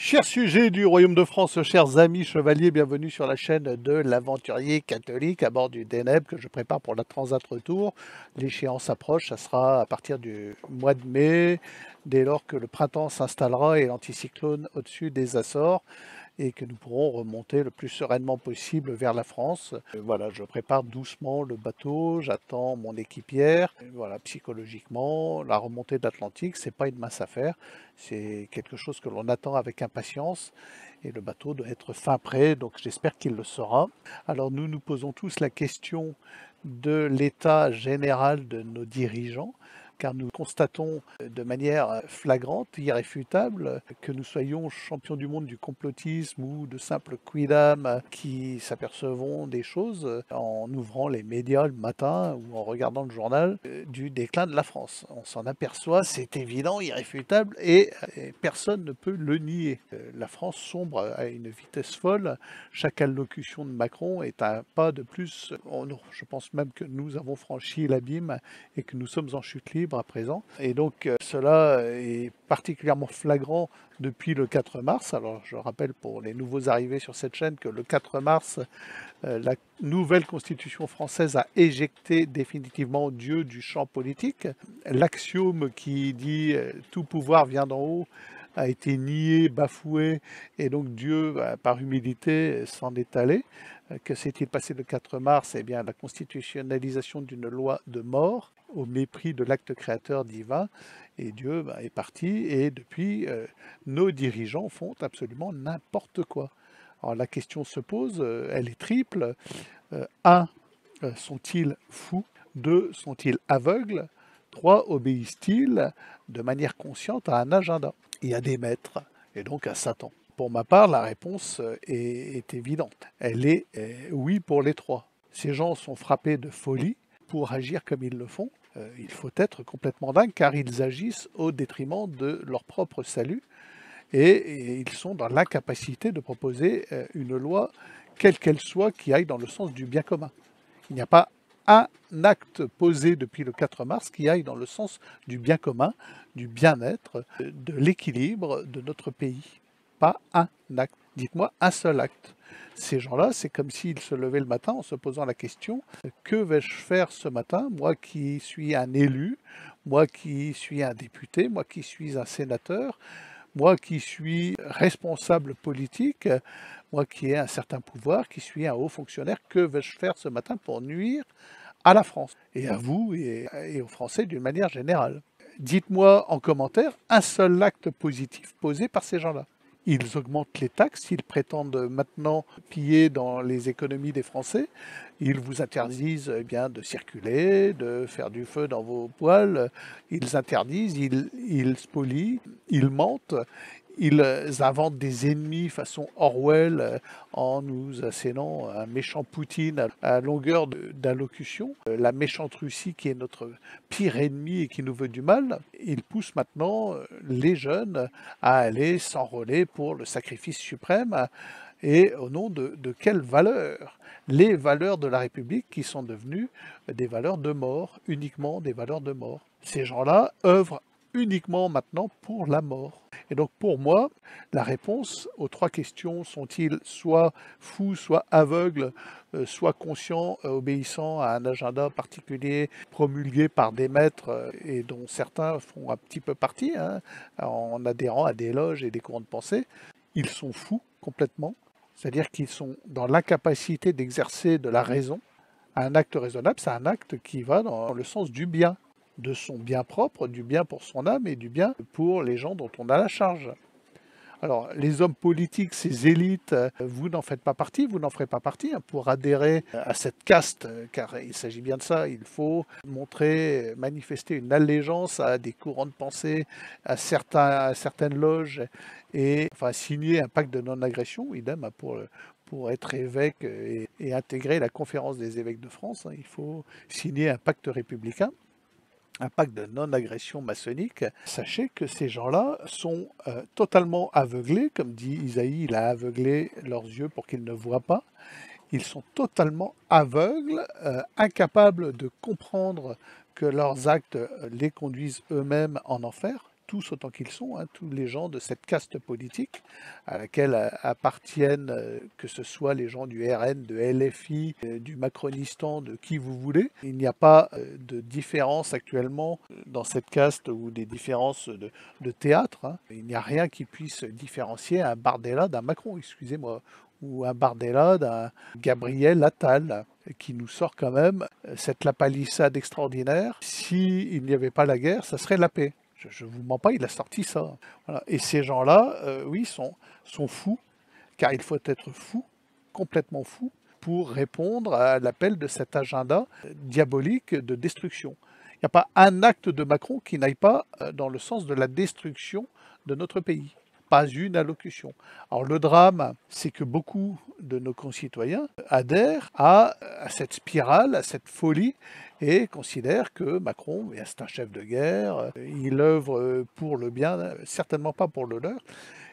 Chers sujets du Royaume de France, chers amis chevaliers, bienvenue sur la chaîne de l'aventurier catholique à bord du Deneb que je prépare pour la Transat Retour. L'échéance approche, ça sera à partir du mois de mai, dès lors que le printemps s'installera et l'anticyclone au-dessus des Açores, et que nous pourrons remonter le plus sereinement possible vers la France. Voilà, je prépare doucement le bateau, j'attends mon équipière. Voilà, psychologiquement, la remontée de l'Atlantique, c'est pas une mince affaire, c'est quelque chose que l'on attend avec impatience et le bateau doit être fin prêt, donc j'espère qu'il le sera. Alors nous nous posons tous la question de l'état général de nos dirigeants, car nous constatons de manière flagrante, irréfutable, que nous soyons champions du monde du complotisme ou de simples quidam qui s'apercevons des choses en ouvrant les médias le matin ou en regardant le journal du déclin de la France. On s'en aperçoit, c'est évident, irréfutable et personne ne peut le nier. La France sombre à une vitesse folle. Chaque allocution de Macron est un pas de plus. Je pense même que nous avons franchi l'abîme et que nous sommes en chute libre à présent. Et donc cela est particulièrement flagrant depuis le 4 mars. Alors je rappelle pour les nouveaux arrivés sur cette chaîne que le 4 mars, la nouvelle constitution française a éjecté définitivement Dieu du champ politique. L'axiome qui dit tout pouvoir vient d'en haut a été nié, bafoué, et donc Dieu, par humilité, s'en est allé. Que s'est-il passé le 4 mars? Eh bien, la constitutionnalisation d'une loi de mort au mépris de l'acte créateur divin, et Dieu est parti, et depuis, nos dirigeants font absolument n'importe quoi. Alors la question se pose, elle est triple. Un, sont-ils fous? Deux, sont-ils aveugles? Trois, obéissent-ils de manière consciente à un agenda et à des maîtres, et donc à Satan? Pour ma part, la réponse est évidente. Elle est oui pour les trois. Ces gens sont frappés de folie pour agir comme ils le font. Il faut être complètement dingue car ils agissent au détriment de leur propre salut et ils sont dans l'incapacité de proposer une loi, quelle qu'elle soit, qui aille dans le sens du bien commun. Il n'y a pas un acte posé depuis le 4 mars qui aille dans le sens du bien commun, du bien-être, de l'équilibre de notre pays. Pas un acte. Dites-moi un seul acte. Ces gens-là, c'est comme s'ils se levaient le matin en se posant la question, que vais-je faire ce matin, moi qui suis un élu, moi qui suis un député, moi qui suis un sénateur, moi qui suis responsable politique, moi qui ai un certain pouvoir, qui suis un haut fonctionnaire, que vais-je faire ce matin pour nuire à la France et à vous et aux Français d'une manière générale? Dites-moi en commentaire un seul acte positif posé par ces gens-là. Ils augmentent les taxes, ils prétendent maintenant piller dans les économies des Français, ils vous interdisent bien de circuler, de faire du feu dans vos poêles, ils interdisent, ils spolient, ils mentent, ils inventent des ennemis façon Orwell en nous assénant un méchant Poutine à longueur d'allocution, la méchante Russie qui est notre pire ennemi et qui nous veut du mal. Ils poussent maintenant les jeunes à aller s'enrôler pour le sacrifice suprême. Et au nom de quelles valeurs? Les valeurs de la République qui sont devenues des valeurs de mort, uniquement des valeurs de mort. Ces gens-là œuvrent uniquement maintenant pour la mort. Et donc pour moi, la réponse aux trois questions, sont-ils soit fous, soit aveugles, soit conscients, obéissant à un agenda particulier promulgué par des maîtres et dont certains font un petit peu partie, hein, en adhérant à des loges et des courants de pensée, ils sont fous complètement, c'est-à-dire qu'ils sont dans l'incapacité d'exercer de la raison. Un acte raisonnable, c'est un acte qui va dans le sens du bien, de son bien propre, du bien pour son âme et du bien pour les gens dont on a la charge. Alors, les hommes politiques, ces élites, vous n'en faites pas partie, vous n'en ferez pas partie. Hein, pour adhérer à cette caste, car il s'agit bien de ça, il faut montrer, manifester une allégeance à des courants de pensée, à certaines loges, et enfin signer un pacte de non-agression, idem pour être évêque et intégrer la conférence des évêques de France. Hein, il faut signer un pacte républicain, un pacte de non-agression maçonnique. Sachez que ces gens-là sont totalement aveuglés, comme dit Isaïe, il a aveuglé leurs yeux pour qu'ils ne voient pas. Ils sont totalement aveugles, incapables de comprendre que leurs actes les conduisent eux-mêmes en enfer, tous autant qu'ils sont, hein, tous les gens de cette caste politique à laquelle appartiennent, que ce soit les gens du RN, de LFI, du Macronistan, de qui vous voulez. Il n'y a pas de différence actuellement dans cette caste ou des différences de théâtre, hein. Il n'y a rien qui puisse différencier un Bardella d'un Macron, excusez-moi, ou un Bardella d'un Gabriel Attal, qui nous sort quand même cette lapalissade extraordinaire. S'il n'y avait pas la guerre, ça serait la paix. Je ne vous mens pas, il a sorti ça. Voilà. Et ces gens-là, oui, sont fous, car il faut être fou, complètement fou, pour répondre à l'appel de cet agenda diabolique de destruction. Il n'y a pas un acte de Macron qui n'aille pas dans le sens de la destruction de notre pays. Pas une allocution. Alors le drame, c'est que beaucoup de nos concitoyens adhèrent à cette spirale, à cette folie, et considèrent que Macron, c'est un chef de guerre, il œuvre pour le bien, certainement pas pour le leur.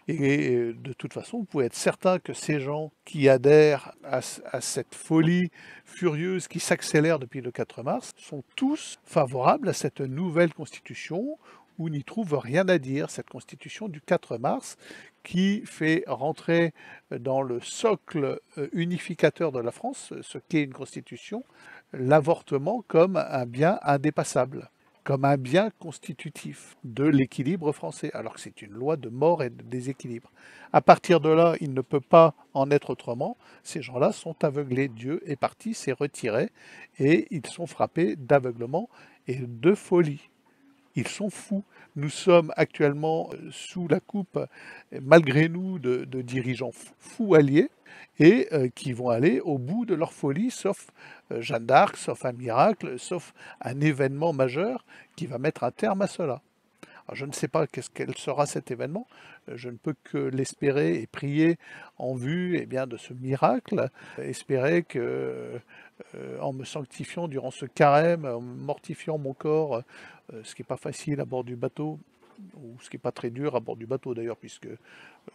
Et de toute façon, vous pouvez être certain que ces gens qui adhèrent à cette folie furieuse qui s'accélère depuis le 4 mars sont tous favorables à cette nouvelle constitution où n'y trouvent rien à dire, cette constitution du 4 mars qui fait rentrer dans le socle unificateur de la France, ce qu'est une constitution, l'avortement comme un bien indépassable, comme un bien constitutif de l'équilibre français, alors que c'est une loi de mort et de déséquilibre. À partir de là, il ne peut pas en être autrement. Ces gens-là sont aveuglés. Dieu est parti, s'est retiré, et ils sont frappés d'aveuglement et de folie. Ils sont fous. Nous sommes actuellement sous la coupe, malgré nous, de dirigeants fous alliés et qui vont aller au bout de leur folie, sauf Jeanne d'Arc, sauf un miracle, sauf un événement majeur qui va mettre un terme à cela. Alors, je ne sais pas quel sera cet événement, je ne peux que l'espérer et prier en vue bien, de ce miracle, espérer que, en me sanctifiant durant ce carême, en mortifiant mon corps, ce qui n'est pas facile à bord du bateau, ou ce qui n'est pas très dur à bord du bateau d'ailleurs, puisque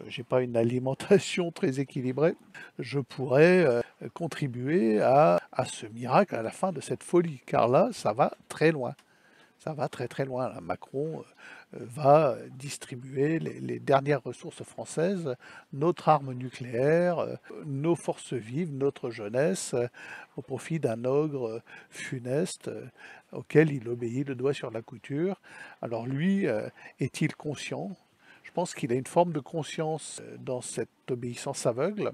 j'ai pas une alimentation très équilibrée, je pourrais contribuer à ce miracle, à la fin de cette folie, car là, ça va très loin. Ça va très très loin. Là. Macron va distribuer les dernières ressources françaises, notre arme nucléaire, nos forces vives, notre jeunesse, au profit d'un ogre funeste auquel il obéit le doigt sur la couture. Alors lui, est-il conscient? Je pense qu'il a une forme de conscience dans cette obéissance aveugle.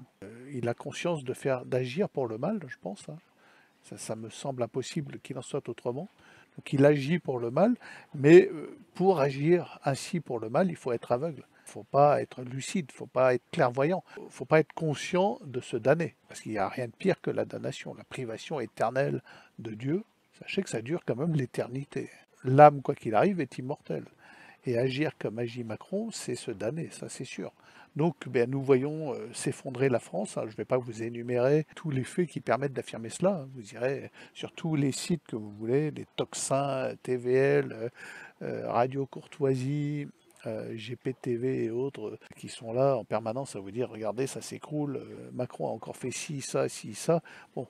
Il a conscience d'agir pour le mal, je pense, hein. Ça me semble impossible qu'il en soit autrement. Donc il agit pour le mal, mais pour agir ainsi pour le mal, il faut être aveugle. Il ne faut pas être lucide, il ne faut pas être clairvoyant, il ne faut pas être conscient de se damner. Parce qu'il n'y a rien de pire que la damnation, la privation éternelle de Dieu. Sachez que ça dure quand même l'éternité. L'âme, quoi qu'il arrive, est immortelle. Et agir comme agit Macron, c'est se damner, ça c'est sûr. Donc nous voyons s'effondrer la France. Je ne vais pas vous énumérer tous les faits qui permettent d'affirmer cela. Vous irez sur tous les sites que vous voulez, les Toxins, TVL, Radio Courtoisie, GPTV et autres, qui sont là en permanence à vous dire, regardez, ça s'écroule, Macron a encore fait ci, ça, ci, ça. Bon,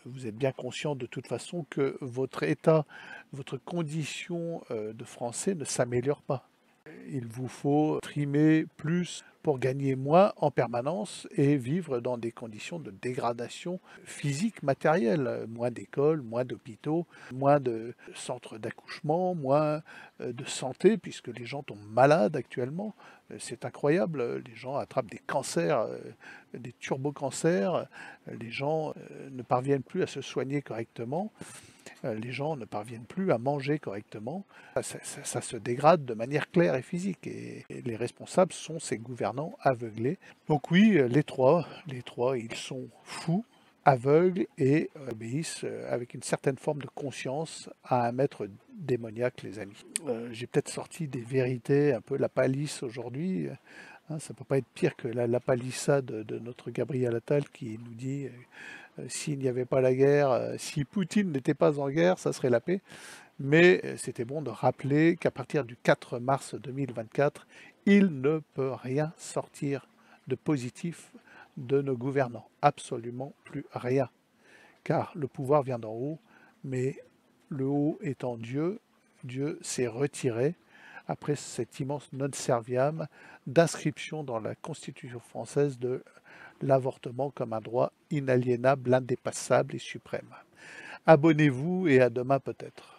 vous êtes bien conscient de toute façon que votre état, votre condition de Français ne s'améliore pas. Il vous faut trimer plus pour gagner moins en permanence et vivre dans des conditions de dégradation physique, matérielle. Moins d'écoles, moins d'hôpitaux, moins de centres d'accouchement, moins de santé, puisque les gens tombent malades actuellement. C'est incroyable, les gens attrapent des cancers, des turbocancers, les gens ne parviennent plus à se soigner correctement. Les gens ne parviennent plus à manger correctement. Ça se dégrade de manière claire et physique. Et les responsables sont ces gouvernants aveuglés. Donc oui, les trois, ils sont fous, aveugles et obéissent avec une certaine forme de conscience à un maître démoniaque, les amis. J'ai peut-être sorti des vérités, un peu la palisse aujourd'hui. Hein, ça ne peut pas être pire que la palissade de notre Gabriel Attal qui nous dit s'il n'y avait pas la guerre, si Poutine n'était pas en guerre, ça serait la paix. Mais c'était bon de rappeler qu'à partir du 4 mars 2024, il ne peut rien sortir de positif de nos gouvernants. Absolument plus rien. Car le pouvoir vient d'en haut, mais le haut étant Dieu, Dieu s'est retiré après cet immense non serviam d'inscription dans la Constitution française de l'avortement comme un droit inaliénable, indépassable et suprême. Abonnez-vous et à demain peut-être.